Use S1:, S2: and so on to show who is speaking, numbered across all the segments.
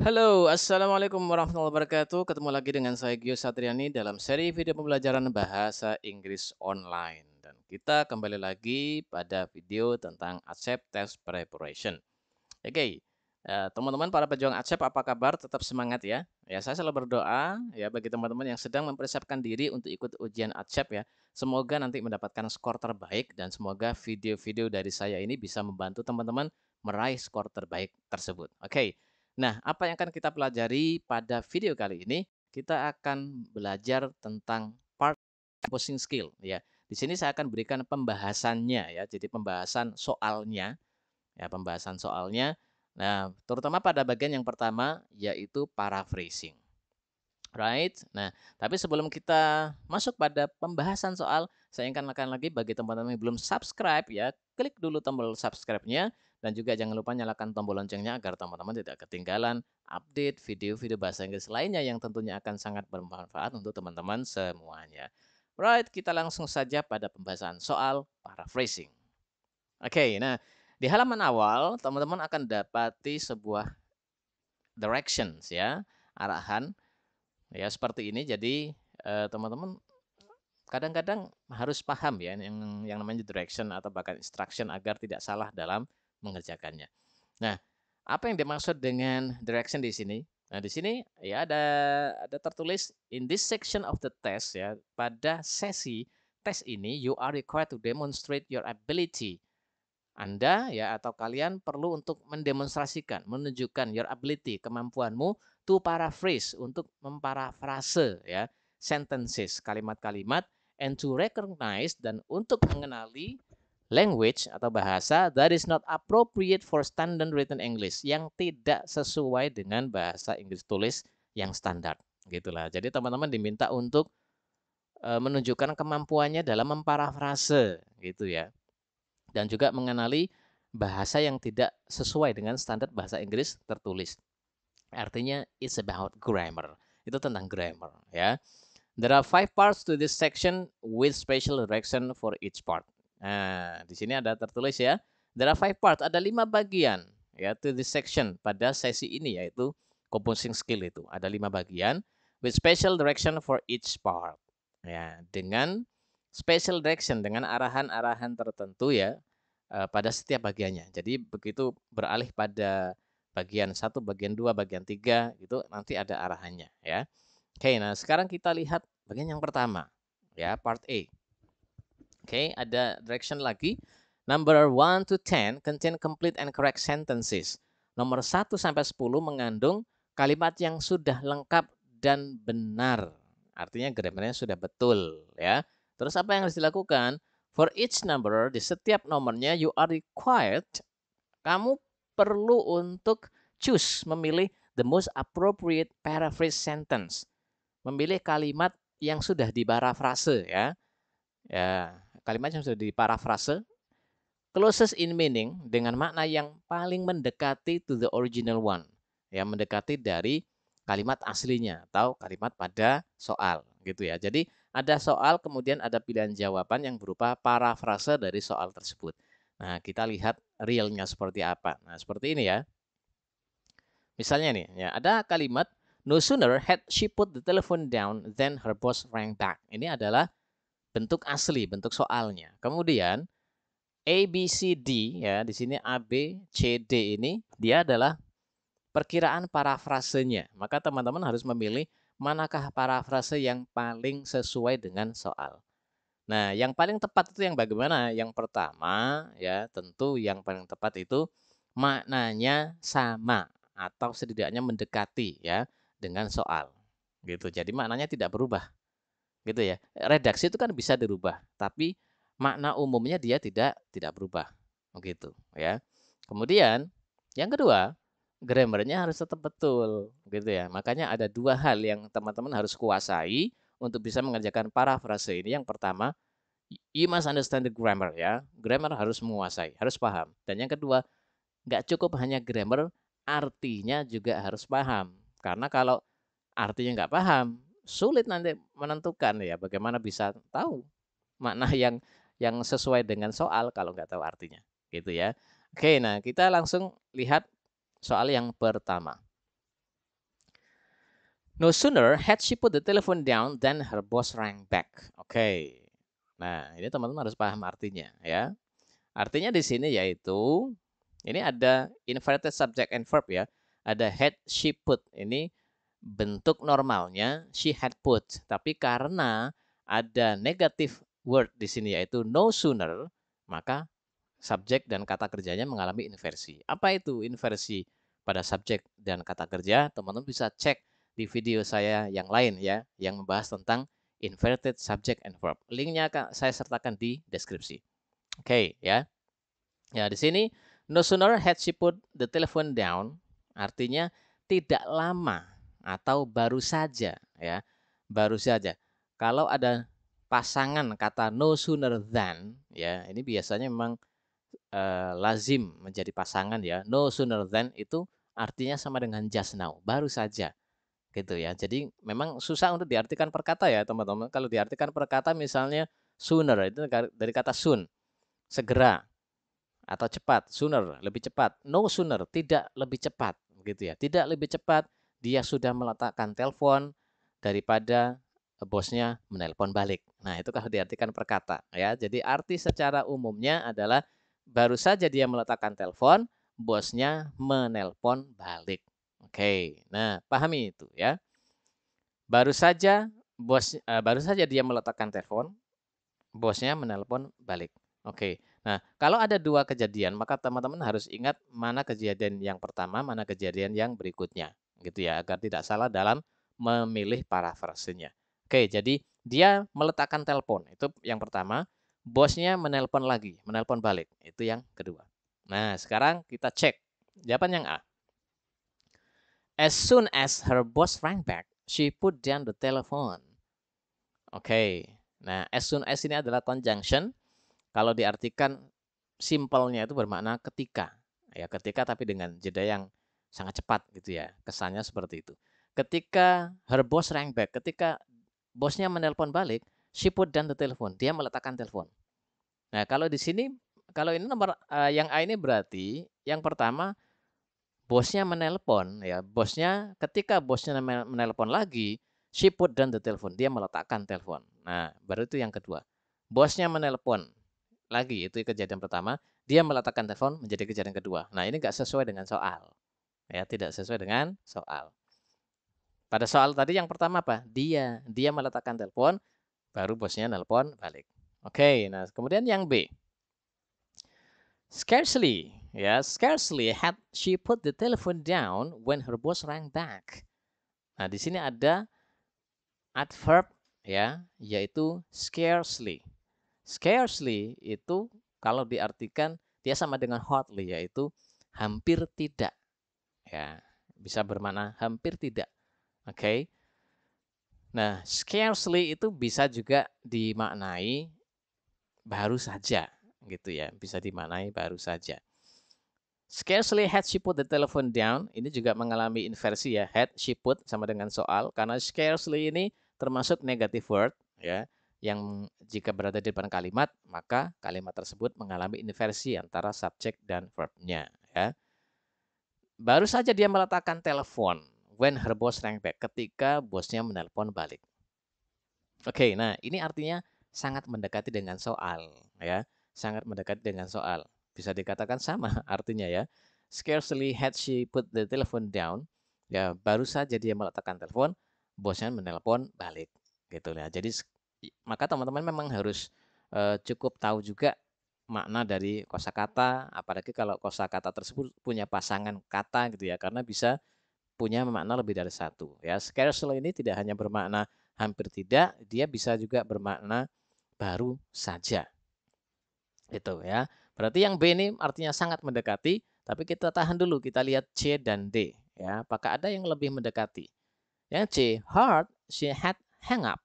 S1: Halo, assalamualaikum warahmatullahi wabarakatuh. Ketemu lagi dengan saya Gio Satriani dalam seri video pembelajaran bahasa Inggris online. Dan kita kembali lagi pada video tentang ACCEPT Test Preparation. Oke, teman-teman para pejuang ACCEPT apa kabar? Tetap semangat ya. Ya, saya selalu berdoa ya bagi teman-teman yang sedang mempersiapkan diri untuk ikut ujian ACCEPT ya. Semoga nanti mendapatkan skor terbaik dan semoga video-video dari saya ini bisa membantu teman-teman meraih skor terbaik tersebut. Oke. Nah, apa yang akan kita pelajari pada video kali ini? Kita akan belajar tentang part composing skill ya. Di sini saya akan berikan pembahasannya ya. Jadi pembahasan soalnya ya, pembahasan soalnya. Nah, terutama pada bagian yang pertama yaitu paraphrasing. Right? Nah, tapi sebelum kita masuk pada pembahasan soal, saya ingatkan lagi bagi teman-teman yang belum subscribe ya, klik dulu tombol subscribe-nya dan juga jangan lupa nyalakan tombol loncengnya agar teman-teman tidak ketinggalan update video-video bahasa Inggris lainnya yang tentunya akan sangat bermanfaat untuk teman-teman semuanya. Right, kita langsung saja pada pembahasan soal paraphrasing. Oke, nah di halaman awal teman-teman akan dapati sebuah directions ya, arahan ya seperti ini. Jadi teman-teman kadang-kadang harus paham ya yang namanya direction atau bahkan instruction agar tidak salah dalam mengerjakannya. Nah, apa yang dimaksud dengan direction di sini? Nah, di sini ya ada tertulis in this section of the test ya, pada sesi tes ini you are required to demonstrate your ability. Anda ya atau kalian perlu untuk mendemonstrasikan, menunjukkan your ability, kemampuanmu to paraphrase, untuk memparafrase ya, sentences, kalimat-kalimat, and to recognize, dan untuk mengenali language atau bahasa that is not appropriate for standard written English, yang tidak sesuai dengan bahasa Inggris tulis yang standar. Gitulah. Jadi teman-teman diminta untuk menunjukkan kemampuannya dalam memparafrase gitu ya, dan juga mengenali bahasa yang tidak sesuai dengan standar bahasa Inggris tertulis. Artinya it's about grammar. Itu tentang grammar ya. There are 5 parts to this section with special direction for each part. Nah, di sini ada tertulis ya. There are 5 parts, ada 5 bagian ya to this section pada sesi ini, yaitu composing skill itu. Ada 5 bagian with special direction for each part. Ya, dengan special direction, dengan arahan-arahan tertentu ya pada setiap bagiannya. Jadi begitu beralih pada bagian 1, bagian 2, bagian 3 itu nanti ada arahannya ya. Oke, nah sekarang kita lihat bagian yang pertama ya, part A. Oke, ada direction lagi. Number 1 to 10 contain complete and correct sentences. Nomor 1 sampai 10 mengandung kalimat yang sudah lengkap dan benar. Artinya grammarnya sudah betul ya. Terus apa yang harus dilakukan? For each number, di setiap nomornya you are required, kamu perlu untuk choose, memilih the most appropriate paraphrase sentence. Memilih kalimat yang sudah diparafrase ya. Ya, kalimat yang sudah diparafrase closest in meaning, dengan makna yang paling mendekati to the original one. Ya, mendekati dari kalimat aslinya atau kalimat pada soal gitu ya. Jadi ada soal kemudian ada pilihan jawaban yang berupa parafrase dari soal tersebut. Nah, kita lihat realnya seperti apa. Nah, seperti ini ya. Misalnya nih, ya ada kalimat no sooner had she put the telephone down than her boss rang back. Ini adalah bentuk asli, bentuk soalnya. Kemudian A, B, C, D ya, di sini A, B, C, D ini dia adalah perkiraan parafrasenya. Maka teman-teman harus memilih manakah parafrase yang paling sesuai dengan soal. Nah, yang paling tepat itu yang bagaimana? Yang pertama ya, tentu yang paling tepat itu maknanya sama atau setidaknya mendekati ya dengan soal. Gitu. Jadi maknanya tidak berubah. Gitu ya. Redaksi itu kan bisa dirubah, tapi makna umumnya dia tidak berubah. Begitu ya. Kemudian yang kedua, grammarnya harus tetap betul gitu ya. Makanya ada 2 hal yang teman-teman harus kuasai untuk bisa mengerjakan parafrase ini. Yang pertama, you must understand the grammar ya. Grammar harus menguasai, harus paham. Dan yang kedua, nggak cukup hanya grammar, artinya juga harus paham. Karena kalau artinya nggak paham, sulit nanti menentukan ya bagaimana bisa tahu makna yang sesuai dengan soal kalau nggak tahu artinya, gitu ya. Oke, nah kita langsung lihat soal yang pertama. No sooner had she put the telephone down than her boss rang back. Oke. Nah, ini teman-teman harus paham artinya ya. Artinya di sini yaitu ini ada inverted subject and verb ya. Ada had she put. Ini bentuk normalnya she had put, tapi karena ada negative word di sini yaitu no sooner, maka subjek dan kata kerjanya mengalami inversi. Apa itu inversi pada subjek dan kata kerja? Teman-teman bisa cek di video saya yang lain ya, yang membahas tentang inverted subject and verb. Linknya saya sertakan di deskripsi. Oke, ya. Ya, di sini no sooner had she put the telephone down, artinya tidak lama atau baru saja ya. Baru saja. Kalau ada pasangan kata no sooner than ya, ini biasanya memang lazim menjadi pasangan ya. No sooner than itu artinya sama dengan just now, baru saja gitu ya. Jadi memang susah untuk diartikan per kata ya teman-teman. Kalau diartikan per kata misalnya sooner itu dari kata soon, segera atau cepat, sooner lebih cepat, no sooner tidak lebih cepat gitu ya. Tidak lebih cepat dia sudah meletakkan telepon daripada bosnya menelpon balik. Nah, itu kalau diartikan per kata ya. Jadi arti secara umumnya adalah baru saja dia meletakkan telepon, bosnya menelpon balik. Oke. Nah, pahami itu ya. Baru saja dia meletakkan telepon, bosnya menelpon balik. Oke. Nah, kalau ada dua kejadian, maka teman-teman harus ingat mana kejadian yang pertama, mana kejadian yang berikutnya. Gitu ya, agar tidak salah dalam memilih parafrasenya. Oke, jadi dia meletakkan telepon. Itu yang pertama. Bosnya menelpon lagi, menelpon balik. Itu yang kedua. Nah, sekarang kita cek. Jawaban yang A. As soon as her boss rang back, she put down the telephone. Oke. Nah, as soon as ini adalah conjunction. Kalau diartikan simpelnya itu bermakna ketika. Ya, ketika tapi dengan jeda yang sangat cepat gitu ya. Kesannya seperti itu. Ketika her boss rang back, ketika bosnya menelpon balik, she put down the telephone. Dia meletakkan telepon. Nah, kalau di sini kalau ini nomor yang A ini berarti yang pertama bosnya menelpon ya. Ketika bosnya menelpon lagi, she put down the telephone. Dia meletakkan telepon. Nah, baru itu yang kedua. Bosnya menelpon lagi, itu kejadian pertama, dia meletakkan telepon menjadi kejadian kedua. Nah, ini nggak sesuai dengan soal. Ya, tidak sesuai dengan soal. Pada soal tadi yang pertama apa? Dia meletakkan telepon, baru bosnya nelpon balik. Oke, nah kemudian yang B. Scarcely, ya, scarcely had she put the telephone down when her boss rang back. Nah, di sini ada adverb ya, yaitu scarcely. Scarcely itu kalau diartikan dia sama dengan hardly yaitu hampir tidak ya. Bisa bermakna hampir tidak. Oke. Okay? Nah, scarcely itu bisa juga dimaknai baru saja gitu ya. Bisa dimaknai baru saja. Scarcely had she put the telephone down. Ini juga mengalami inversi ya. Had she put sama dengan soal karena scarcely ini termasuk negative word ya. Yang jika berada di depan kalimat, maka kalimat tersebut mengalami inversi antara subjek dan verbnya ya. Baru saja dia meletakkan telepon when her boss rang back, ketika bosnya menelpon balik. Oke, nah ini artinya sangat mendekati dengan soal ya. Sangat mendekati dengan soal. Bisa dikatakan sama artinya ya. Scarcely had she put the telephone down. Ya, baru saja dia meletakkan telepon, bosnya menelpon balik gitu ya. Jadi maka teman-teman memang harus cukup tahu juga makna dari kosakata, apalagi kalau kosakata tersebut punya pasangan kata gitu ya, karena bisa punya makna lebih dari satu ya. Scarcely ini tidak hanya bermakna hampir tidak, dia bisa juga bermakna baru saja. Itu ya. Berarti yang B ini artinya sangat mendekati, tapi kita tahan dulu, kita lihat C dan D ya. Apakah ada yang lebih mendekati? Yang C, hard she had hang up.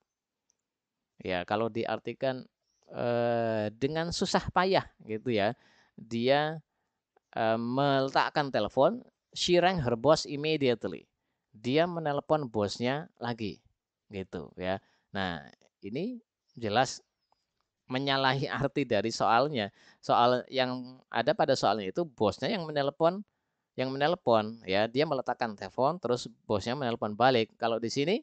S1: Ya, kalau diartikan dengan susah payah gitu ya. Dia meletakkan telepon, she rang her boss immediately. Dia menelpon bosnya lagi, gitu ya. Nah, ini jelas menyalahi arti dari soalnya. Soal yang ada pada soalnya itu bosnya yang menelpon yang menelpon, ya, dia meletakkan telepon, terus bosnya menelpon balik. Kalau di sini,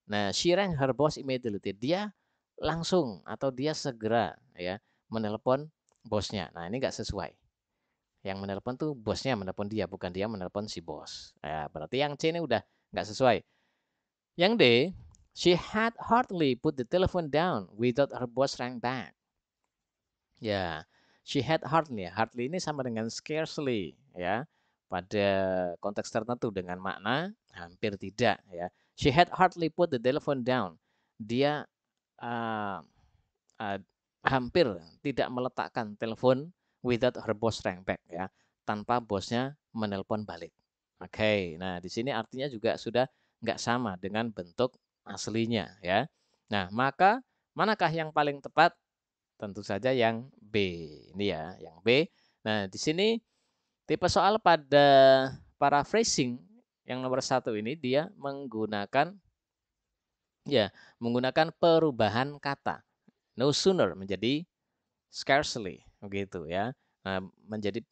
S1: nah, she rang her boss immediately. Dia langsung atau dia segera, ya, menelpon bosnya. Nah, ini nggak sesuai. Yang menelpon tuh bosnya menelpon dia, bukan dia menelpon si bos. Ya, berarti yang C ini udah nggak sesuai. Yang D, she had hardly put the telephone down without her boss rang back. Ya, she had hardly. Hardly ini sama dengan scarcely, ya. Pada konteks tertentu dengan makna hampir tidak, ya. She had hardly put the telephone down. Dia uh, uh, hampir tidak meletakkan telepon without her boss rang back, ya, tanpa bosnya menelpon balik. Oke, nah di sini artinya juga sudah nggak sama dengan bentuk aslinya, ya. Nah, maka manakah yang paling tepat? Tentu saja yang B. Ini ya, yang B. Nah, di sini tipe soal pada paraphrasing yang nomor 1 ini dia menggunakan, ya, menggunakan perubahan kata. No sooner menjadi scarcely, begitu ya. Nah, menjadi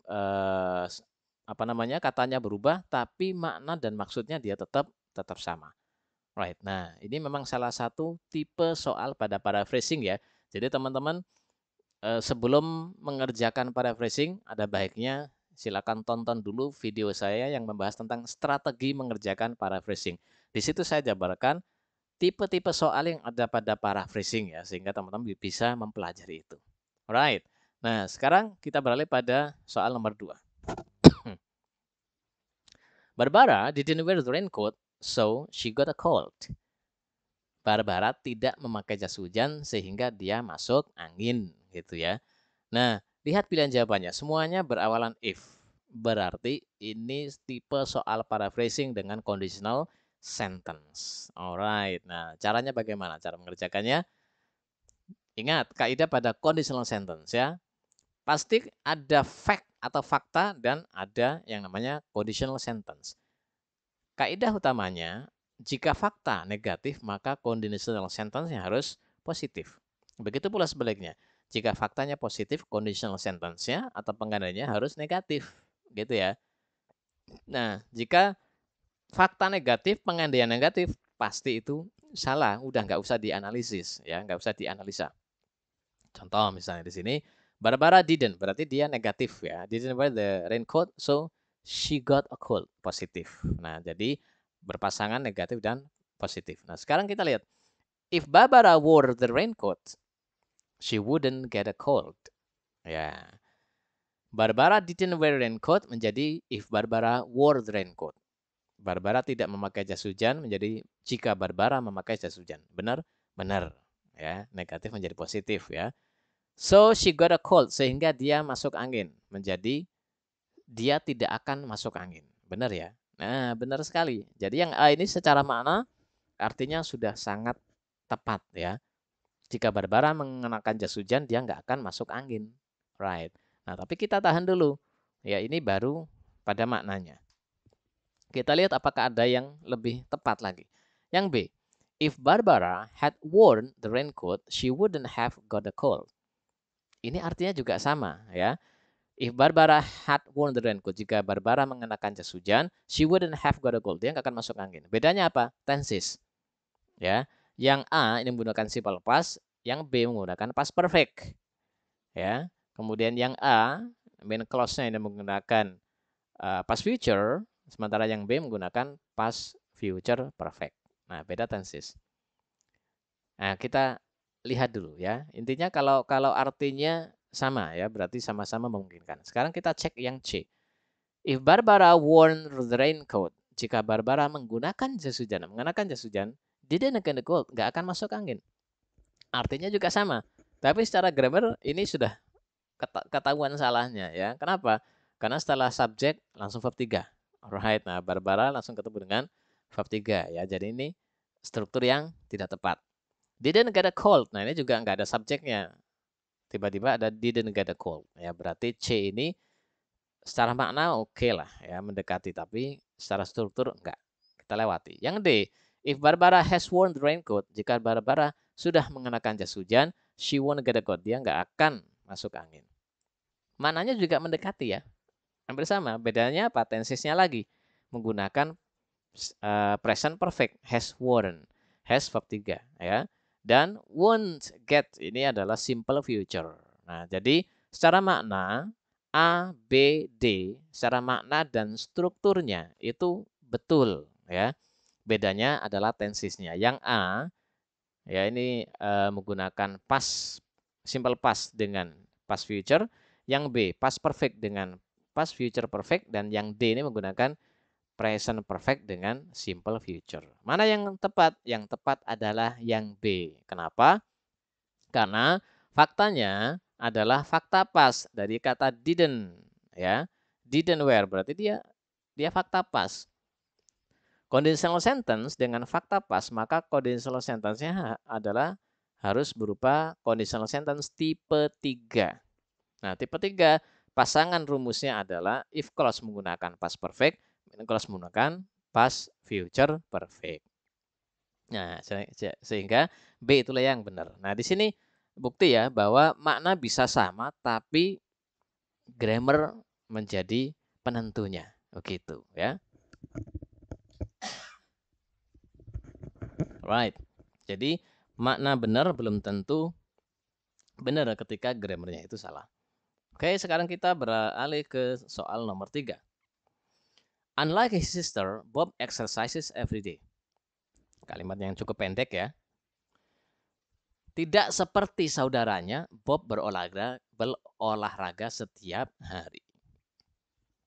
S1: apa namanya? Katanya berubah tapi makna dan maksudnya dia tetap tetap sama. Right. Nah, ini memang salah satu tipe soal pada paraphrasing ya. Jadi teman-teman, sebelum mengerjakan paraphrasing, ada baiknya silakan tonton dulu video saya yang membahas tentang strategi mengerjakan paraphrasing. Di situ saya jabarkan tipe-tipe soal yang ada pada paraphrasing ya, sehingga teman-teman bisa mempelajari itu. Alright. Nah, sekarang kita beralih pada soal nomor 2. Barbara didn't wear the raincoat, so she got a cold. Barbara tidak memakai jas hujan sehingga dia masuk angin, gitu ya. Nah, lihat pilihan jawabannya. Semuanya berawalan if. Berarti ini tipe soal paraphrasing dengan conditional sentence. Alright. Nah, caranya bagaimana? Cara mengerjakannya? Ingat, kaidah pada conditional sentence ya. Pasti ada fact atau fakta dan ada yang namanya conditional sentence. Kaidah utamanya, jika fakta negatif, maka conditional sentence-nya harus positif. Begitu pula sebaliknya. Jika faktanya positif, conditional sentence-nya atau penggantinya harus negatif. Gitu ya. Nah, jika fakta negatif, pengandaian negatif, pasti itu salah. Udah nggak usah dianalisis, ya, nggak usah dianalisa. Contoh misalnya di sini, Barbara didn't, berarti dia negatif ya. Didn't wear the raincoat, so she got a cold, positif. Nah, jadi berpasangan negatif dan positif. Nah, sekarang kita lihat. If Barbara wore the raincoat, she wouldn't get a cold. Ya. Barbara didn't wear raincoat menjadi if Barbara wore the raincoat. Barbara tidak memakai jas hujan menjadi jika Barbara memakai jas hujan. Benar? Benar. Ya, negatif menjadi positif ya. So she got a cold sehingga dia masuk angin menjadi dia tidak akan masuk angin. Benar ya? Nah, benar sekali. Jadi yang A ini secara makna artinya sudah sangat tepat ya. Jika Barbara mengenakan jas hujan, dia nggak akan masuk angin. Right. Nah, tapi kita tahan dulu. Ya, ini baru pada maknanya. Kita lihat apakah ada yang lebih tepat lagi. Yang B. If Barbara had worn the raincoat, she wouldn't have got a cold. Ini artinya juga sama ya. If Barbara had worn the raincoat, jika Barbara mengenakan jas hujan, she wouldn't have got a cold. Dia nggak akan masuk angin. Bedanya apa? Tenses. Ya. Yang A ini menggunakan simple past, yang B menggunakan past perfect. Ya. Kemudian yang A main clause-nya ini menggunakan past future, sementara yang B menggunakan past future perfect. Nah, beda tenses. Nah, kita lihat dulu ya. Intinya kalau artinya sama ya, berarti sama-sama memungkinkan. Sekarang kita cek yang C. If Barbara wore the raincoat, jika Barbara menggunakan jas hujan, mengenakan jas hujan, didn't get the cold, nggak akan masuk angin. Artinya juga sama. Tapi secara grammar ini sudah ketahuan salahnya ya. Kenapa? Karena setelah subjek langsung verb 3. Alright. Nah, Barbara langsung ketemu dengan verb 3 ya. Jadi ini struktur yang tidak tepat. Didn't get a cold. Nah, ini juga nggak ada subjeknya. Tiba-tiba ada didn't get a cold. Ya, berarti C ini secara makna oke lah ya, mendekati, tapi secara struktur enggak. Kita lewati. Yang D, if Barbara has worn the raincoat, jika Barbara sudah mengenakan jas hujan, she won't get a cold. Dia nggak akan masuk angin. Maknanya juga mendekati ya. Hampir sama. Bedanya apa? Tensesnya lagi menggunakan present perfect, has worn, has verb 3 ya. Dan won't get ini adalah simple future. Nah, jadi secara makna A, B, D secara makna dan strukturnya itu betul ya. Bedanya adalah tensesnya. Yang A ya ini menggunakan past simple past dengan past future, yang B past perfect dengan past future perfect, dan yang D ini menggunakan present perfect dengan simple future. Mana yang tepat? Yang tepat adalah yang B. Kenapa? Karena faktanya adalah fakta pas dari kata didn't ya. Didn't wear berarti dia fakta pas. Conditional sentence dengan fakta pas, maka conditional sentence-nya adalah harus berupa conditional sentence tipe 3. Nah, tipe 3 pasangan rumusnya adalah if clause menggunakan past perfect, when clause menggunakan past future perfect. Nah, sehingga B itulah yang benar. Nah, di sini bukti ya bahwa makna bisa sama tapi grammar menjadi penentunya. Begitu ya. Right. Jadi makna benar belum tentu benar ketika grammarnya itu salah. Oke, sekarang kita beralih ke soal nomor 3. Unlike his sister, Bob exercises every day. Kalimat yang cukup pendek ya. Tidak seperti saudaranya, Bob berolahraga setiap hari.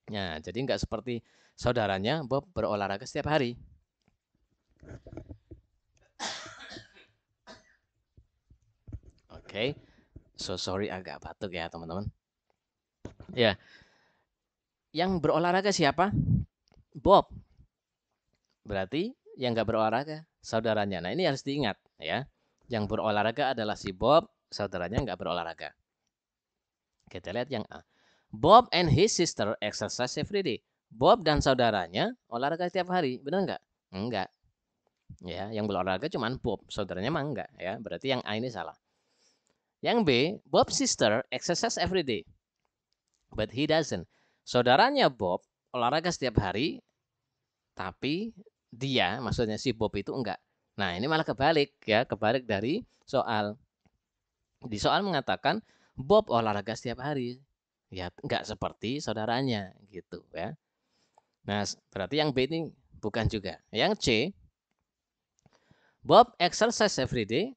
S1: Nah, jadi nggak seperti saudaranya, Bob berolahraga setiap hari. Oke, so sorry agak batuk ya teman-teman. Ya, yang berolahraga siapa? Bob. Berarti yang nggak berolahraga saudaranya. Nah, ini harus diingat ya. Yang berolahraga adalah si Bob, saudaranya nggak berolahraga. Kita lihat yang A. Bob and his sister exercise every day. Bob dan saudaranya olahraga setiap hari, benar nggak? Enggak. Ya, yang berolahraga cuma Bob, saudaranya mah enggak ya. Berarti yang A ini salah. Yang B, Bob's sister exercise every day, but he doesn't. Saudaranya Bob olahraga setiap hari, tapi dia, maksudnya si Bob itu enggak. Nah, ini malah kebalik ya, kebalik dari soal. Di soal mengatakan Bob olahraga setiap hari. Ya, enggak seperti saudaranya gitu ya. Nah, berarti yang B ini bukan juga. Yang C, Bob exercise every day.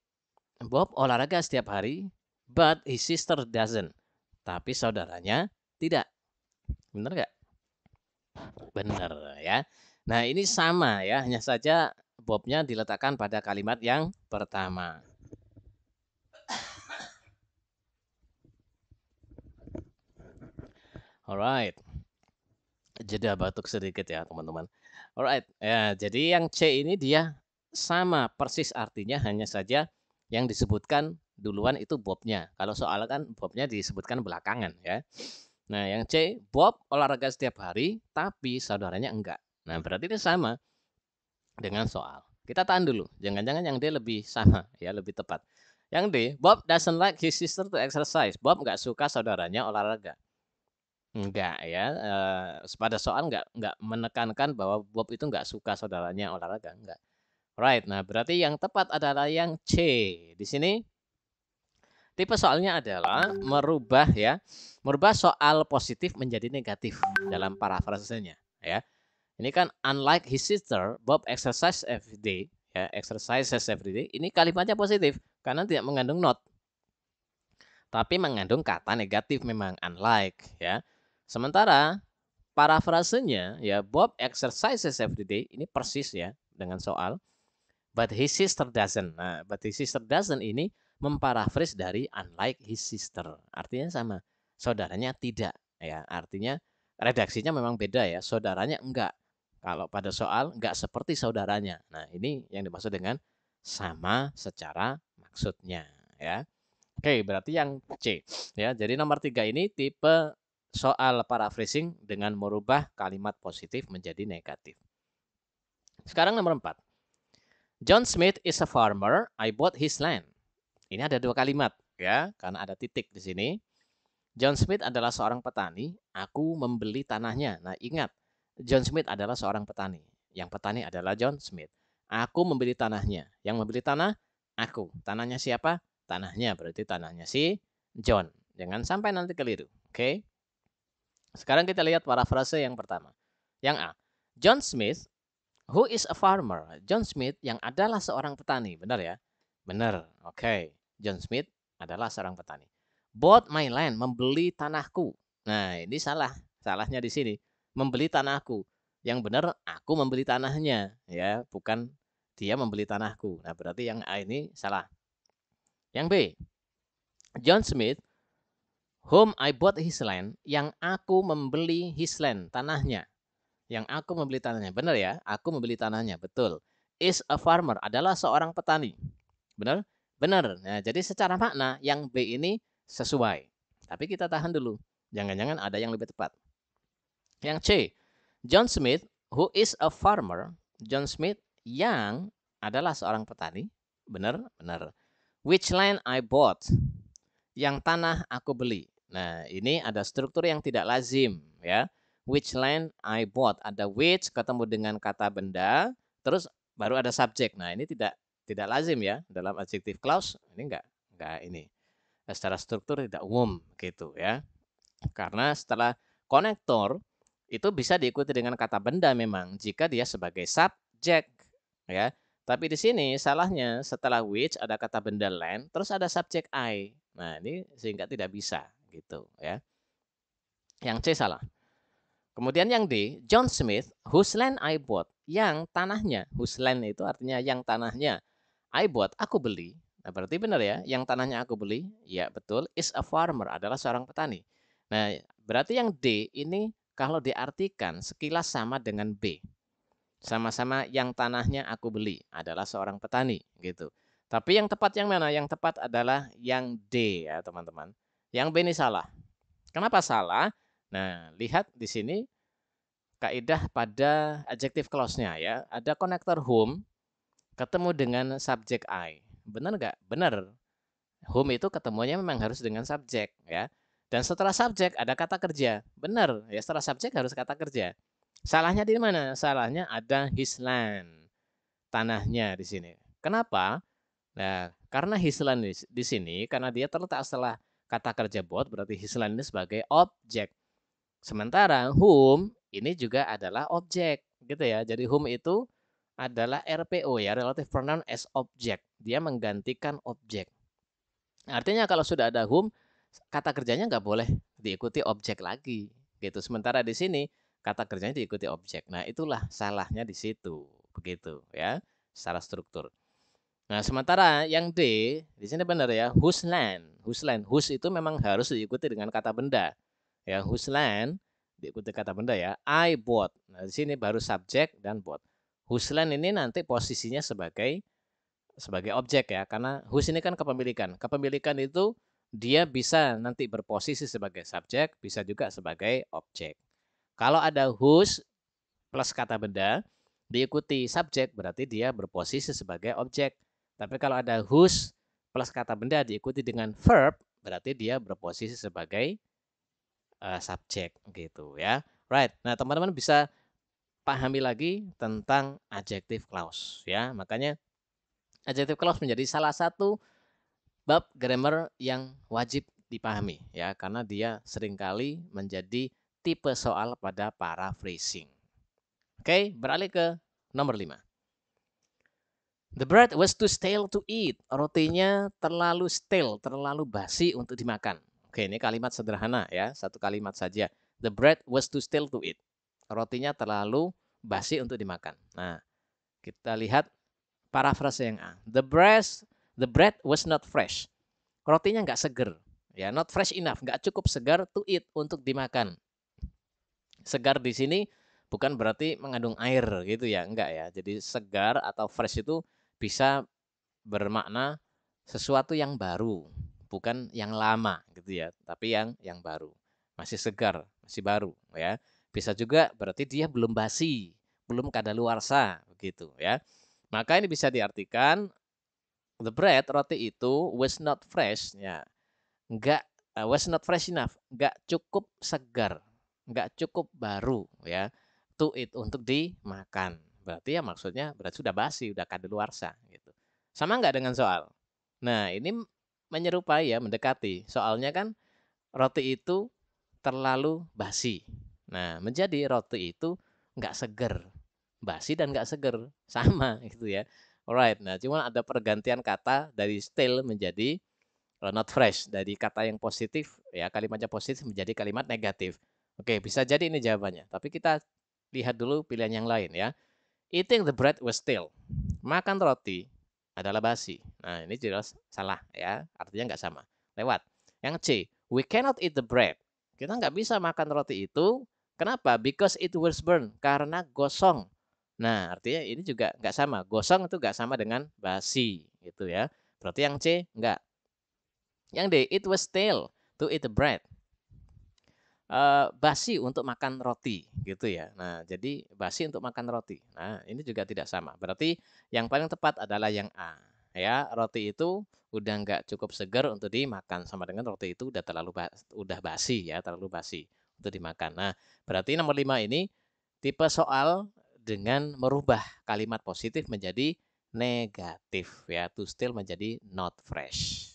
S1: Bob olahraga setiap hari, but his sister doesn't. Tapi saudaranya tidak. Benar nggak? Benar ya. Nah, ini sama ya, hanya saja Bobnya diletakkan pada kalimat yang pertama. Alright. Jeda batuk sedikit ya, teman-teman. Alright. Ya, jadi yang C ini dia sama persis artinya, hanya saja yang disebutkan duluan itu Bobnya. Kalau soal kan Bobnya disebutkan belakangan ya. Nah, yang C, Bob olahraga setiap hari, tapi saudaranya enggak. Nah, berarti ini sama dengan soal. Kita tahan dulu, jangan-jangan yang D lebih sama, ya lebih tepat. Yang D, Bob doesn't like his sister to exercise. Bob enggak suka saudaranya olahraga. Enggak ya, pada soal enggak menekankan bahwa Bob itu enggak suka saudaranya olahraga, enggak. Right, nah berarti yang tepat adalah yang C. Di sini tipe soalnya adalah merubah ya, merubah soal positif menjadi negatif dalam parafrasenya ya. Ini kan unlike his sister, Bob exercise every day ya, exercises every day. Ini kalimatnya positif karena tidak mengandung not. Tapi mengandung kata negatif memang unlike ya. Sementara parafrasenya ya Bob exercises every day ini persis ya dengan soal but his sister doesn't. Nah, but his sister doesn't ini memparafras dari unlike his sister. Artinya sama. Saudaranya tidak ya. Artinya redaksinya memang beda ya. Saudaranya enggak. Kalau pada soal enggak seperti saudaranya. Nah, ini yang dimaksud dengan sama secara maksudnya ya. Oke, berarti yang C ya. Jadi nomor 3 ini tipe soal paraphrasing dengan merubah kalimat positif menjadi negatif. Sekarang nomor 4. John Smith is a farmer. I bought his land. Ini ada dua kalimat ya, karena ada titik di sini. John Smith adalah seorang petani, aku membeli tanahnya. Nah, ingat, John Smith adalah seorang petani. Yang petani adalah John Smith. Aku membeli tanahnya. Yang membeli tanah, aku. Tanahnya siapa? Tanahnya, berarti tanahnya si John. Jangan sampai nanti keliru. Oke. Sekarang kita lihat parafrase yang pertama. Yang A. John Smith, who is a farmer. John Smith yang adalah seorang petani. Benar ya? Benar. Oke. John Smith adalah seorang petani. Bought my land, membeli tanahku. Nah, ini salah. Salahnya di sini. Membeli tanahku. Yang benar, aku membeli tanahnya. Ya, bukan dia membeli tanahku. Nah, berarti yang A ini salah. Yang B. John Smith, whom I bought his land, yang aku membeli his land, tanahnya. Yang aku membeli tanahnya. Benar ya? Aku membeli tanahnya. Betul. Is a farmer, adalah seorang petani. Benar? Benar. Nah, jadi secara makna yang B ini sesuai. Tapi kita tahan dulu. Jangan-jangan ada yang lebih tepat. Yang C. John Smith, who is a farmer. John Smith yang adalah seorang petani. Benar? Benar. Which land I bought. Yang tanah aku beli. Nah, ini ada struktur yang tidak lazim ya. Which land I bought. Ada which ketemu dengan kata benda, terus baru ada subjek. Nah, ini tidak lazim ya dalam adjective clause. Ini enggak ini. Secara struktur tidak umum gitu ya. Karena setelah konektor itu bisa diikuti dengan kata benda memang jika dia sebagai subjek ya. Tapi di sini salahnya setelah which ada kata benda land, terus ada subjek I. Nah, ini sehingga tidak bisa gitu ya. Yang C salah. Kemudian yang D, John Smith, whose land I bought, yang tanahnya, whose land itu artinya yang tanahnya. I bought, aku beli. Nah, berarti benar ya, yang tanahnya aku beli, ya betul, is a farmer, adalah seorang petani. Nah, berarti yang D ini kalau diartikan sekilas sama dengan B. Sama-sama yang tanahnya aku beli, adalah seorang petani, gitu. Tapi yang tepat yang mana? Yang tepat adalah yang D ya, teman-teman. Yang B ini salah. Kenapa salah? Nah, lihat di sini kaidah pada adjective clause-nya ya. Ada konektor whom ketemu dengan subjek I. Benar nggak? Benar. Whom itu ketemunya memang harus dengan subjek ya. Dan setelah subjek ada kata kerja. Benar ya, setelah subjek harus kata kerja. Salahnya di mana? Salahnya ada his land. Tanahnya di sini. Kenapa? Nah, karena his land di sini karena dia terletak setelah kata kerja bought, berarti his land ini sebagai objek. Sementara whom ini juga adalah objek gitu ya. Jadi whom itu adalah RPO ya, relative pronoun as object. Dia menggantikan objek. Artinya kalau sudah ada whom, kata kerjanya nggak boleh diikuti objek lagi gitu. Sementara di sini kata kerjanya diikuti objek. Nah, itulah salahnya di situ. Begitu ya, secara struktur. Nah, sementara yang D di sini benar ya, whose land. Whose land. Whose itu memang harus diikuti dengan kata benda. Ya, whose land diikuti kata benda ya. I bought. Nah, di sini baru subjek dan bought. Whose land ini nanti posisinya sebagai objek ya, karena whose ini kan kepemilikan. Kepemilikan itu dia bisa nanti berposisi sebagai subjek, bisa juga sebagai objek. Kalau ada whose plus kata benda diikuti subjek, berarti dia berposisi sebagai objek. Tapi kalau ada whose plus kata benda diikuti dengan verb, berarti dia berposisi sebagai subjek gitu ya. Right. Nah, teman-teman bisa pahami lagi tentang adjective clause ya. Makanya adjective clause menjadi salah satu bab grammar yang wajib dipahami ya, karena dia seringkali menjadi tipe soal pada paraphrasing. Oke, beralih ke nomor 5. The bread was too stale to eat. Rotinya terlalu stale, terlalu basi untuk dimakan. Oke, ini kalimat sederhana ya, satu kalimat saja. The bread was too stale to eat. Rotinya terlalu basi untuk dimakan. Nah, kita lihat parafrase yang A. The bread was not fresh. Rotinya nggak seger. Ya, not fresh enough, nggak cukup segar to eat untuk dimakan. Segar di sini bukan berarti mengandung air gitu ya, enggak ya. Jadi segar atau fresh itu bisa bermakna sesuatu yang baru, bukan yang lama gitu ya, tapi yang baru. Masih segar, masih baru ya. Bisa juga berarti dia belum basi, belum kadaluarsa begitu ya. Maka ini bisa diartikan the bread, roti itu was not fresh ya. Enggak was not fresh enough, nggak cukup segar, nggak cukup baru ya, to eat untuk dimakan. Berarti ya maksudnya berarti sudah basi, udah kadaluarsa gitu. Sama nggak dengan soal? Nah, ini menyerupai ya, mendekati. Soalnya kan roti itu terlalu basi. Nah, menjadi roti itu nggak seger. Basi dan nggak seger. Sama gitu ya. Alright, nah cuma ada pergantian kata dari stale menjadi not fresh. Dari kata yang positif, ya kalimatnya positif menjadi kalimat negatif. Oke, bisa jadi ini jawabannya. Tapi kita lihat dulu pilihan yang lain ya. Eating the bread was stale. Makan roti adalah basi. Nah, ini jelas salah ya. Artinya nggak sama. Lewat. Yang C, we cannot eat the bread. Kita nggak bisa makan roti itu. Kenapa? Because it was burned. Karena gosong. Nah, artinya ini juga nggak sama. Gosong itu nggak sama dengan basi. Gitu ya. Berarti yang C, nggak. Yang D, it was stale to eat the bread. Basi untuk makan roti gitu ya. Nah, jadi basi untuk makan roti. Nah, ini juga tidak sama. Berarti yang paling tepat adalah yang A. Ya, roti itu udah nggak cukup segar untuk dimakan, sama dengan roti itu udah basi ya, terlalu basi untuk dimakan. Nah, berarti nomor 5 ini tipe soal dengan merubah kalimat positif menjadi negatif ya, to still menjadi not fresh.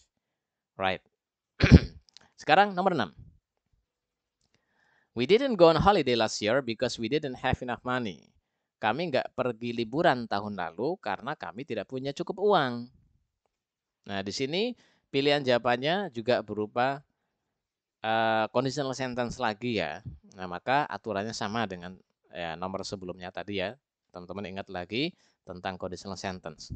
S1: Right. Sekarang nomor 6. We didn't go on holiday last year because we didn't have enough money. Kami nggak pergi liburan tahun lalu karena kami tidak punya cukup uang. Nah, di sini pilihan jawabannya juga berupa conditional sentence lagi ya. Nah, maka aturannya sama dengan ya, nomor sebelumnya tadi ya. Teman-teman ingat lagi tentang conditional sentence.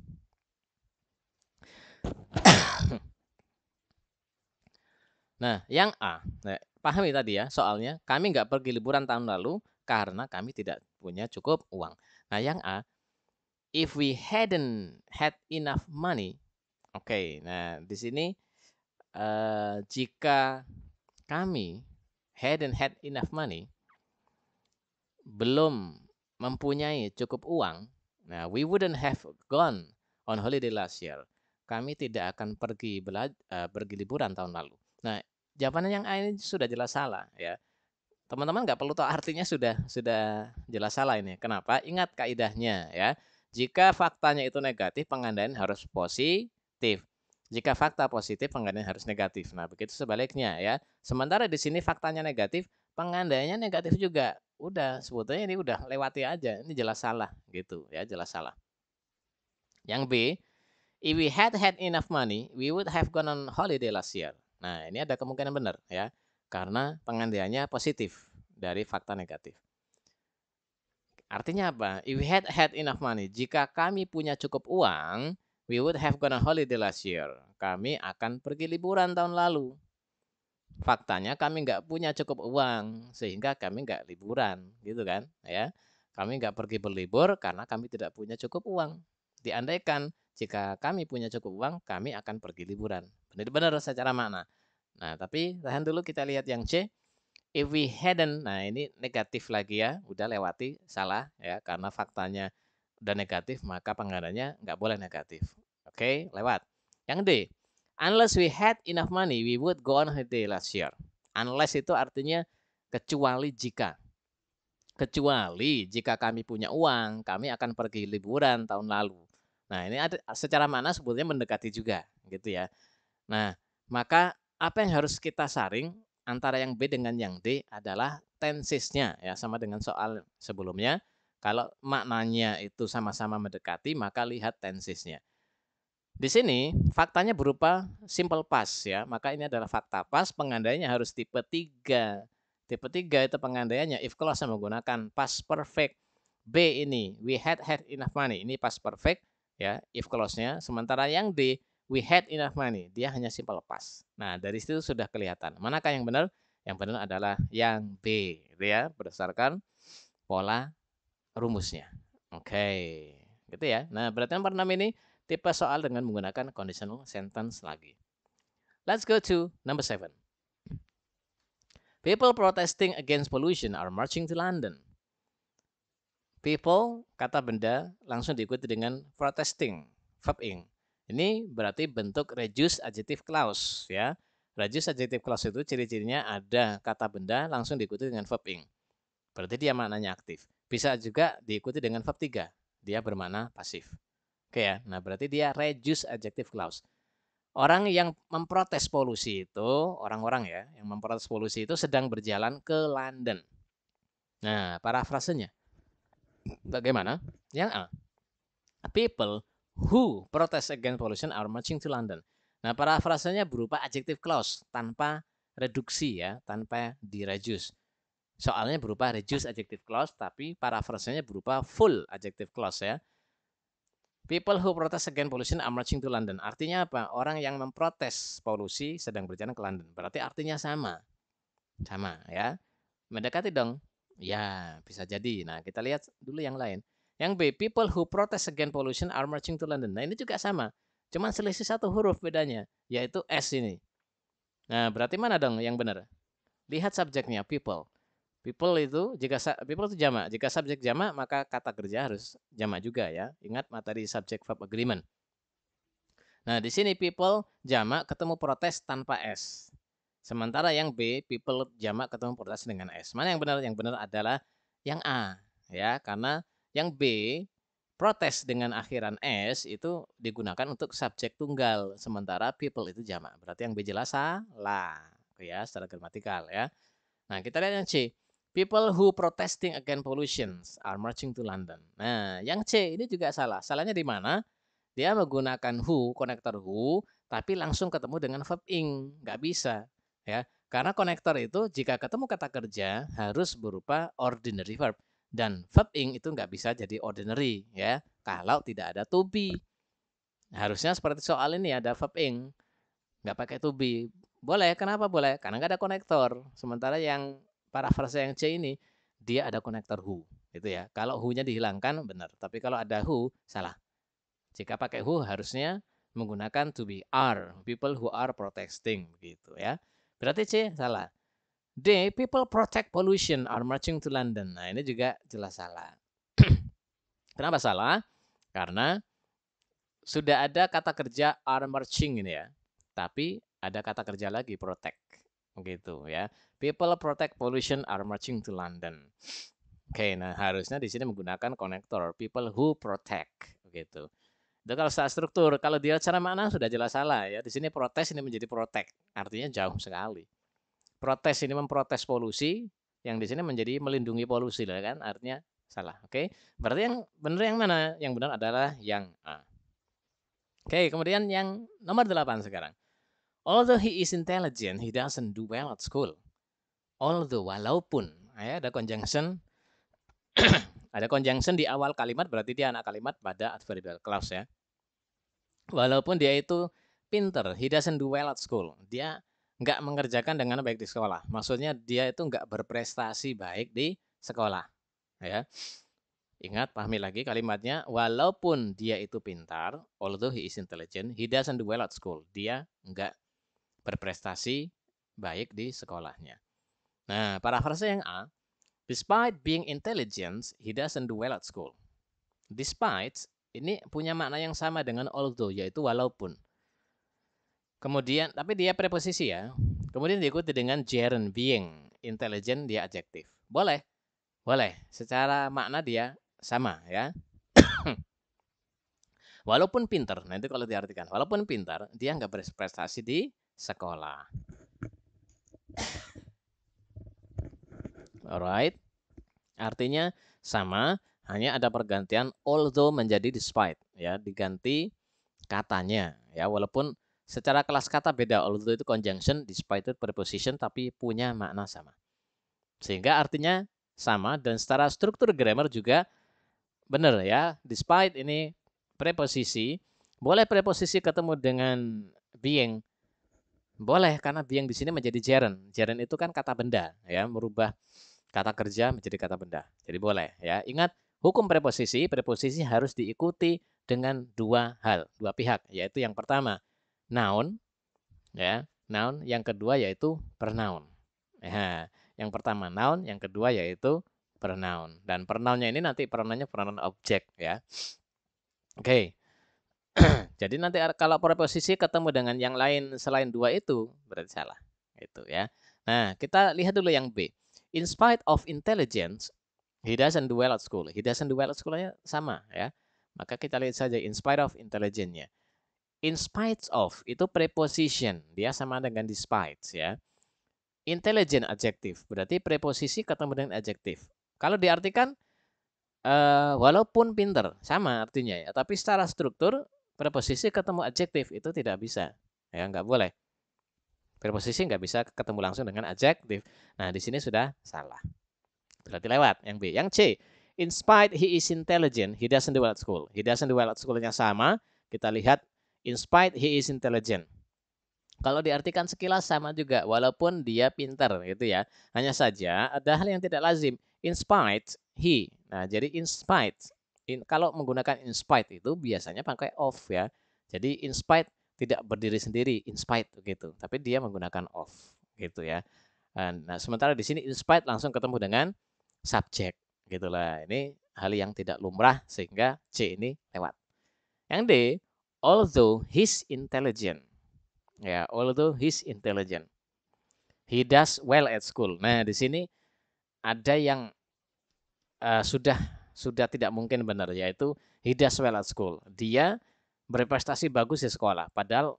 S1: Nah, yang A. Nah, pahami tadi ya soalnya. Kami nggak pergi liburan tahun lalu karena kami tidak punya cukup uang. Nah, yang A. If we hadn't had enough money. Oke, nah di sini jika kami hadn't had enough money, belum mempunyai cukup uang, nah we wouldn't have gone on holiday last year. Kami tidak akan pergi liburan tahun lalu. Nah, jawabannya yang A ini sudah jelas salah ya. Teman-teman nggak perlu tahu artinya, sudah jelas salah ini. Kenapa? Ingat kaidahnya ya. Jika faktanya itu negatif, pengandaian harus positif. Jika fakta positif, pengandaian harus negatif. Nah, begitu sebaliknya ya. Sementara di sini faktanya negatif, pengandaiannya negatif juga. Udah, sebetulnya ini udah lewati aja. Ini jelas salah gitu ya, jelas salah. Yang B, if we had enough money, we would have gone on holiday last year. Nah, ini ada kemungkinan benar ya. Karena pengandaiannya positif dari fakta negatif. Artinya apa? If we had enough money, jika kami punya cukup uang, we would have gone on holiday last year. Kami akan pergi liburan tahun lalu. Faktanya kami nggak punya cukup uang, sehingga kami nggak liburan, gitu kan? Ya, kami nggak pergi berlibur karena kami tidak punya cukup uang. Diandaikan jika kami punya cukup uang, kami akan pergi liburan. Benar-benar secara makna. Nah, tapi tahan dulu, kita lihat yang C. If we hadn't, nah ini negatif lagi ya, udah lewati, salah ya, karena faktanya udah negatif, maka penggananya nggak boleh negatif. Oke, lewat. Yang D, unless we had enough money, we would go on holiday last year. Unless itu artinya kecuali jika. Kecuali jika kami punya uang, kami akan pergi liburan tahun lalu. Nah, ini ada secara mana sebetulnya mendekati juga, gitu ya. Nah, maka apa yang harus kita saring antara yang B dengan yang D adalah tensesnya ya, sama dengan soal sebelumnya. Kalau maknanya itu sama-sama mendekati, maka lihat tensesnya. Di sini faktanya berupa simple past ya, maka ini adalah fakta past, pengandaiannya harus tipe 3. Tipe 3 itu pengandaiannya if clause menggunakan past perfect. B ini we had enough money, ini past perfect ya, if clause-nya. Sementara yang D we had enough money, dia hanya simple past. Nah, dari situ sudah kelihatan. Manakah yang benar? Yang benar adalah yang B, gitu ya, berdasarkan pola rumusnya. Oke, gitu ya. Nah, berarti nomor 6 ini tipe soal dengan menggunakan conditional sentence lagi. Let's go to number 7. People protesting against pollution are marching to London. People, kata benda, langsung diikuti dengan protesting, verb ing. Ini berarti bentuk reduced adjective clause ya. Reduce adjective clause itu ciri-cirinya ada kata benda langsung diikuti dengan verb ing. Berarti dia maknanya aktif. Bisa juga diikuti dengan verb 3. Dia bermakna pasif. Oke ya. Nah, berarti dia reduce adjective clause. Orang yang memprotes polusi itu, orang-orang ya, yang memprotes polusi itu sedang berjalan ke London. Nah, parafrasenya bagaimana? Yang A. People who protest against pollution are marching to London. Nah, parafrasenya berupa adjective clause tanpa reduksi ya, tanpa direduce. Soalnya berupa reduce adjective clause, tapi parafrasenya berupa full adjective clause ya. People who protest against pollution are marching to London. Artinya apa? Orang yang memprotes polusi sedang berjalan ke London. Berarti artinya sama. Sama ya. Mendekati dong. Ya, bisa jadi. Nah, kita lihat dulu yang lain. Yang B, people who protest against pollution are marching to London. Nah, ini juga sama. Cuman selisih satu huruf bedanya, yaitu S ini. Nah, berarti mana dong yang benar? Lihat subjeknya, people. People itu people itu jamak. Jika subjek jamak, maka kata kerja harus jamak juga ya. Ingat materi subject verb agreement. Nah, di sini people jamak ketemu protes tanpa S. Sementara yang B, people jamak ketemu protes dengan S. Mana yang benar? Yang benar adalah yang A, ya, karena yang B protes dengan akhiran S itu digunakan untuk subjek tunggal, sementara people itu jamak. Berarti yang B jelas salah, ya, secara gramatikal ya. Nah, kita lihat yang C. People who protesting against pollution are marching to London. Nah, yang C ini juga salah. Salahnya di mana? Dia menggunakan who, konektor who, tapi langsung ketemu dengan verb ing. Nggak bisa. Ya, karena konektor itu jika ketemu kata kerja harus berupa ordinary verb. Dan verb ing itu nggak bisa jadi ordinary. Ya, kalau tidak ada to be. Harusnya seperti soal ini ada verb ing. Nggak pakai to be. Boleh, kenapa boleh? Karena nggak ada konektor. Sementara yang parafrase yang C ini, dia ada konektor who. Itu ya. Kalau who-nya dihilangkan, benar. Tapi kalau ada who, salah. Jika pakai who, harusnya menggunakan to be are. People who are protesting. Gitu ya. Berarti C, salah. D, people protect pollution are marching to London. Nah, ini juga jelas salah. Kenapa salah? Karena sudah ada kata kerja are marching ini ya. Tapi ada kata kerja lagi protect. Begitu ya. People protect pollution are marching to London. Oke, nah harusnya di sini menggunakan konektor people who protect begitu. Dan kalau secara struktur, kalau dia secara makna sudah jelas salah ya. Di sini protes ini menjadi protect. Artinya jauh sekali. Protes ini memprotes polusi, yang di sini menjadi melindungi polusi lah kan, artinya salah. Oke. Berarti yang benar yang mana? Yang benar adalah yang A. Oke, kemudian yang nomor 8 sekarang. Although he is intelligent, he doesn't do well at school. Although, walaupun, ya, ada conjunction ada conjunction di awal kalimat, berarti dia anak kalimat pada adverbial clause ya. Walaupun dia itu pinter, he doesn't do well at school. Dia nggak mengerjakan dengan baik di sekolah. Maksudnya dia itu nggak berprestasi baik di sekolah. Ya. Ingat, pahami lagi kalimatnya. Walaupun dia itu pintar, although he is intelligent, he doesn't do well at school. Dia nggak berprestasi baik di sekolahnya. Nah, parafrase yang A, despite being intelligent, he doesn't do well at school. Despite ini punya makna yang sama dengan although, yaitu walaupun. Kemudian, tapi dia preposisi ya. Kemudian diikuti dengan gerund, being. Intelligent dia adjektif. Boleh, boleh. Secara makna dia sama ya. Walaupun pintar, nanti kalau diartikan, walaupun pintar, dia nggak berprestasi di sekolah. Alright, artinya sama, hanya ada pergantian although menjadi despite, ya, diganti katanya, ya, walaupun secara kelas kata beda, although itu conjunction, despite itu preposition, tapi punya makna sama. Sehingga artinya sama dan secara struktur grammar juga benar ya. Despite ini preposisi, boleh preposisi ketemu dengan being. Boleh karena being di sini menjadi gerund. Gerund itu kan kata benda ya, merubah kata kerja menjadi kata benda. Jadi boleh ya. Ingat hukum preposisi, preposisi harus diikuti dengan dua hal, dua pihak, yaitu yang pertama noun ya, noun, yang kedua yaitu pronoun. Ya, yang pertama noun, yang kedua yaitu pronoun. Dan pronounnya ini nanti pronounnya pronoun objek ya. Oke. Jadi nanti kalau preposisi ketemu dengan yang lain selain dua itu berarti salah. Itu ya. Nah, kita lihat dulu yang B. In spite of intelligence, he doesn't do well at school. He doesn't do well at school-nya sama ya. Maka kita lihat saja in spite of intelligence-nya. In spite of itu preposition, dia sama dengan despite ya. Intelligent adjektif, berarti preposisi ketemu dengan adjektif. Kalau diartikan walaupun pinter, sama artinya ya. Tapi secara struktur preposisi ketemu adjektif itu tidak bisa, ya nggak boleh. Preposisi nggak bisa ketemu langsung dengan adjektif. Nah di sini sudah salah. Berarti lewat yang B. Yang C, in spite he is intelligent, he doesn't do well at school. He doesn't do well at school-nya sama. Kita lihat in spite he is intelligent. Kalau diartikan sekilas sama juga, walaupun dia pintar gitu ya. Hanya saja ada hal yang tidak lazim. In spite he. Nah, jadi in spite. Kalau menggunakan in spite itu biasanya pakai of ya. Jadi in spite tidak berdiri sendiri, in spite gitu. Tapi dia menggunakan of gitu ya. Nah, sementara di sini in spite langsung ketemu dengan subjek gitulah. Ini hal yang tidak lumrah sehingga C ini lewat. Yang D, although he's intelligent. Ya, although he's intelligent, he does well at school. Nah, di sini ada yang sudah tidak mungkin benar, yaitu he does well at school. Dia berprestasi bagus di sekolah, padahal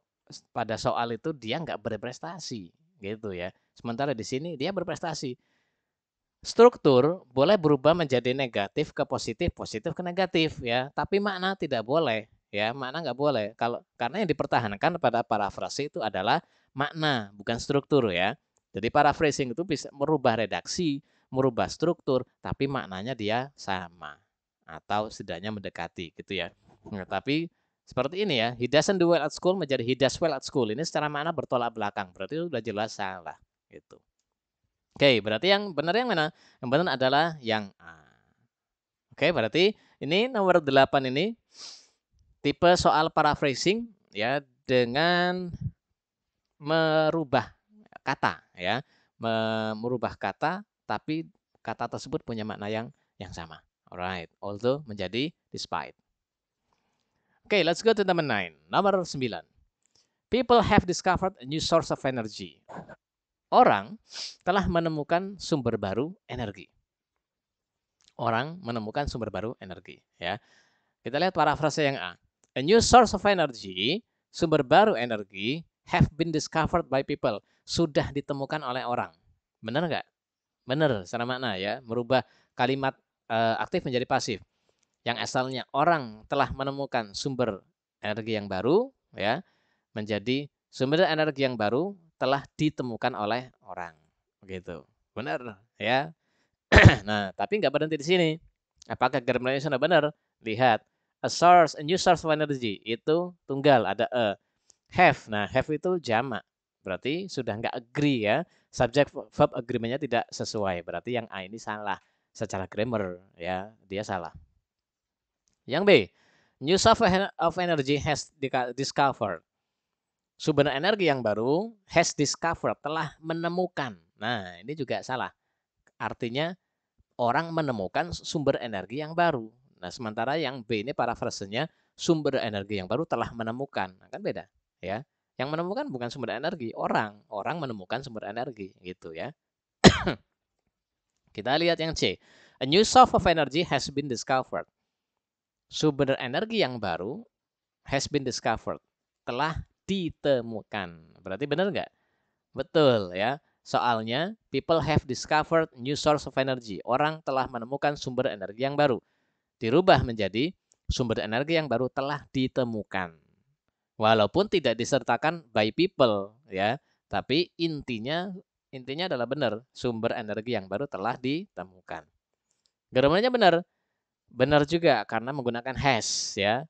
S1: pada soal itu dia nggak berprestasi, gitu ya. Sementara di sini dia berprestasi. Struktur boleh berubah menjadi negatif ke positif, positif ke negatif ya, tapi makna tidak boleh ya, makna nggak boleh. Karena yang dipertahankan pada parafrase itu adalah makna, bukan struktur ya. Jadi paraphrasing itu bisa merubah redaksi, merubah struktur, tapi maknanya dia sama atau setidaknya mendekati gitu ya. Nah, tapi seperti ini ya, he doesn't do well at school menjadi he does well at school. Ini secara makna bertolak belakang, berarti itu sudah jelas salah gitu. Oke, berarti yang benar yang mana? Yang benar adalah yang A. Oke, berarti ini nomor 8 ini tipe soal paraphrasing ya dengan merubah kata ya. Merubah kata tapi kata tersebut punya makna yang sama. Alright, although menjadi despite. Oke, let's go to number 9. Nomor 9. People have discovered a new source of energy. Orang telah menemukan sumber baru energi. Orang menemukan sumber baru energi ya. Kita lihat parafrase yang A. A new source of energy, sumber baru energi have been discovered by people. Sudah ditemukan oleh orang. Benar nggak? Benar secara makna ya, merubah kalimat aktif menjadi pasif. Yang asalnya orang telah menemukan sumber energi yang baru ya, menjadi sumber energi yang baru telah ditemukan oleh orang. Begitu. Benar ya. Nah, tapi nggak berhenti di sini. Apakah grammarnya sudah benar? Lihat. A new source of energy. Itu tunggal, ada a. Have. Nah, have itu jamak. Berarti sudah nggak agree ya. Subject verb agreement-nya tidak sesuai. Berarti yang A ini salah. Secara grammar ya, dia salah. Yang B. New source of energy has discovered. Sumber energi yang baru has discovered, telah menemukan. Nah, ini juga salah. Artinya orang menemukan sumber energi yang baru. Nah, sementara yang B ini parafrasenya sumber energi yang baru telah menemukan. Nah, kan beda, ya. Yang menemukan bukan sumber energi, orang menemukan sumber energi, gitu ya. Kita lihat yang C. A new source of energy has been discovered. Sumber energi yang baru has been discovered, telah ditemukan. Berarti benar nggak? Betul ya. Soalnya people have discovered new source of energy. Orang telah menemukan sumber energi yang baru. Dirubah menjadi sumber energi yang baru telah ditemukan. Walaupun tidak disertakan by people ya, tapi intinya adalah benar, sumber energi yang baru telah ditemukan. Grammarnya benar. Benar juga karena menggunakan has ya.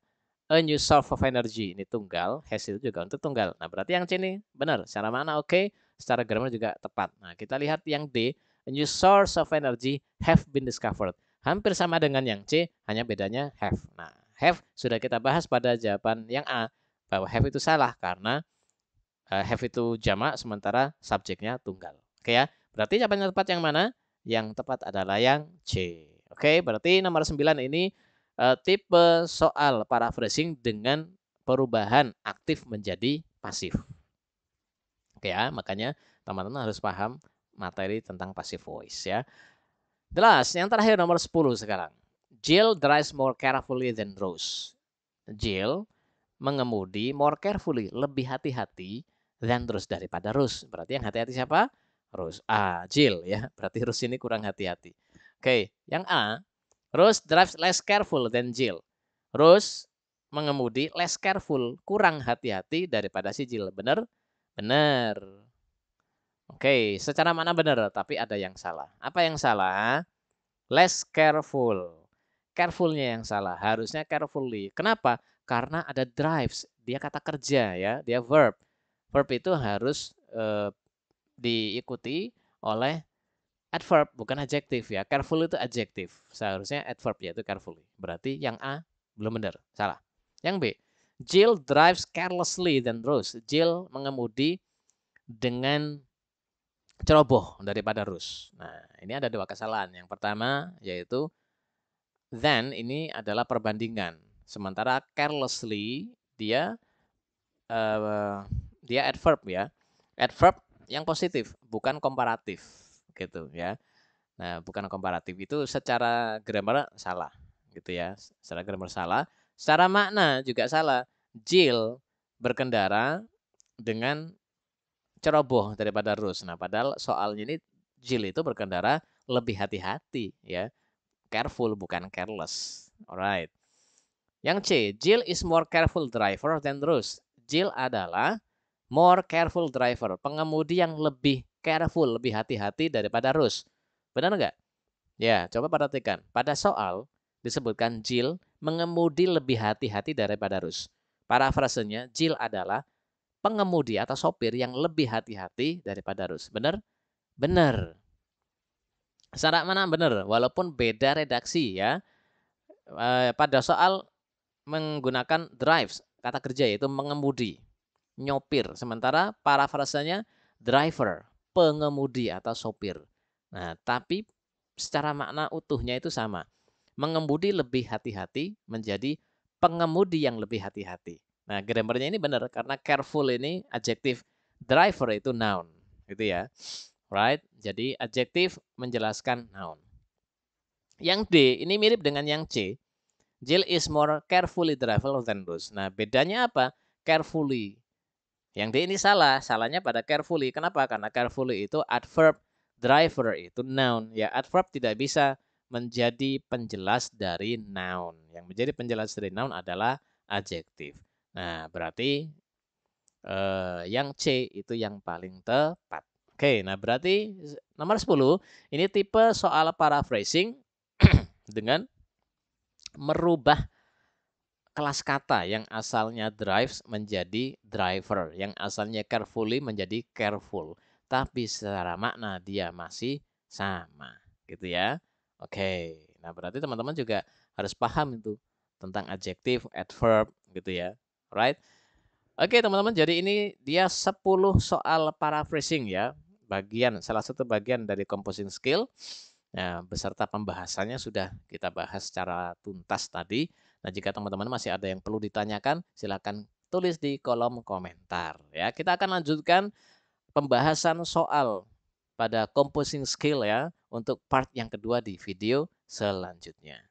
S1: A new source of energy ini tunggal, has itu juga untuk tunggal. Nah, berarti yang C ini benar. Secara mana oke, secara grammar juga tepat. Nah, kita lihat yang D, a new source of energy have been discovered. Hampir sama dengan yang C, hanya bedanya have. Nah, have sudah kita bahas pada jawaban yang A, bahwa have itu salah karena have itu jamak sementara subjeknya tunggal. Oke ya. Berarti jawaban yang tepat yang mana? Yang tepat adalah yang C. Oke, berarti nomor 9 ini tipe soal paraphrasing dengan perubahan aktif menjadi pasif. Oke ya, makanya teman-teman harus paham materi tentang passive voice ya. Jelas, yang terakhir nomor 10 sekarang. Jill drives more carefully than Rose. Jill mengemudi more carefully, lebih hati-hati than Rose, daripada Rose. Berarti yang hati-hati siapa? Rose. Jill ya. Berarti Rose ini kurang hati-hati. Oke, yang A. Rose drives less careful than Jill. Rose mengemudi less careful, kurang hati-hati daripada si Jill. Benar? Benar. Oke, secara mana benar, tapi ada yang salah. Apa yang salah? Less careful. Carefulnya yang salah. Harusnya carefully. Kenapa? Karena ada drives. Dia kata kerja ya. Dia verb. Verb itu harus diikuti oleh adverb, bukan adjektif ya. Careful itu adjektif. Seharusnya adverb yaitu carefully. Berarti yang A belum benar. Salah. Yang B. Jill drives carelessly than Rose. Jill mengemudi dengan ceroboh daripada Rose. Nah, ini ada dua kesalahan. Yang pertama yaitu then ini adalah perbandingan. Sementara carelessly dia adverb ya. Adverb yang positif, bukan komparatif gitu ya. Nah, bukan komparatif itu secara grammar salah gitu ya. Secara grammar salah, secara makna juga salah. Jill berkendara dengan ceroboh daripada Rose. Nah, padahal soalnya ini Jill itu berkendara lebih hati-hati ya. Careful bukan careless. Alright. Yang C, Jill is more careful driver than Rose. Jill adalah more careful driver, pengemudi yang lebih careful, lebih hati-hati daripada Rose. Benar nggak? Ya, coba perhatikan. Pada soal disebutkan Jill mengemudi lebih hati-hati daripada Rose. Parafrasenya, Jill adalah pengemudi atau sopir yang lebih hati-hati daripada Rose. Benar? Benar. Secara mana benar? Walaupun beda redaksi ya. Pada soal menggunakan drives, kata kerja yaitu mengemudi, nyopir. Sementara parafrasanya driver, pengemudi atau sopir. Nah, tapi secara makna utuhnya itu sama. Mengemudi lebih hati-hati menjadi pengemudi yang lebih hati-hati. Nah, grammarnya ini benar karena careful ini adjektif, driver itu noun, gitu ya. Right? Jadi adjektif menjelaskan noun. Yang D ini mirip dengan yang C. Jill is more carefully driver than Rose. Nah, bedanya apa? Carefully. Yang D ini salah. Salahnya pada carefully. Kenapa? Karena carefully itu adverb, driver itu noun. Ya, adverb tidak bisa menjadi penjelas dari noun. Yang menjadi penjelas dari noun adalah adjektif. Nah, berarti yang C itu yang paling tepat. Oke, nah berarti nomor 10 ini tipe soal paraphrasing dengan merubah kelas kata yang asalnya drives menjadi driver, yang asalnya carefully menjadi careful. Tapi secara makna dia masih sama, gitu ya. Oke, nah berarti teman-teman juga harus paham itu tentang adjektif, adverb, gitu ya. Right? Oke teman-teman, jadi ini dia 10 soal paraphrasing ya. Salah satu bagian dari composing skill. Nah, beserta pembahasannya sudah kita bahas secara tuntas tadi. Nah, jika teman-teman masih ada yang perlu ditanyakan, silakan tulis di kolom komentar. Ya, kita akan lanjutkan pembahasan soal pada composing skill ya untuk part yang kedua di video selanjutnya.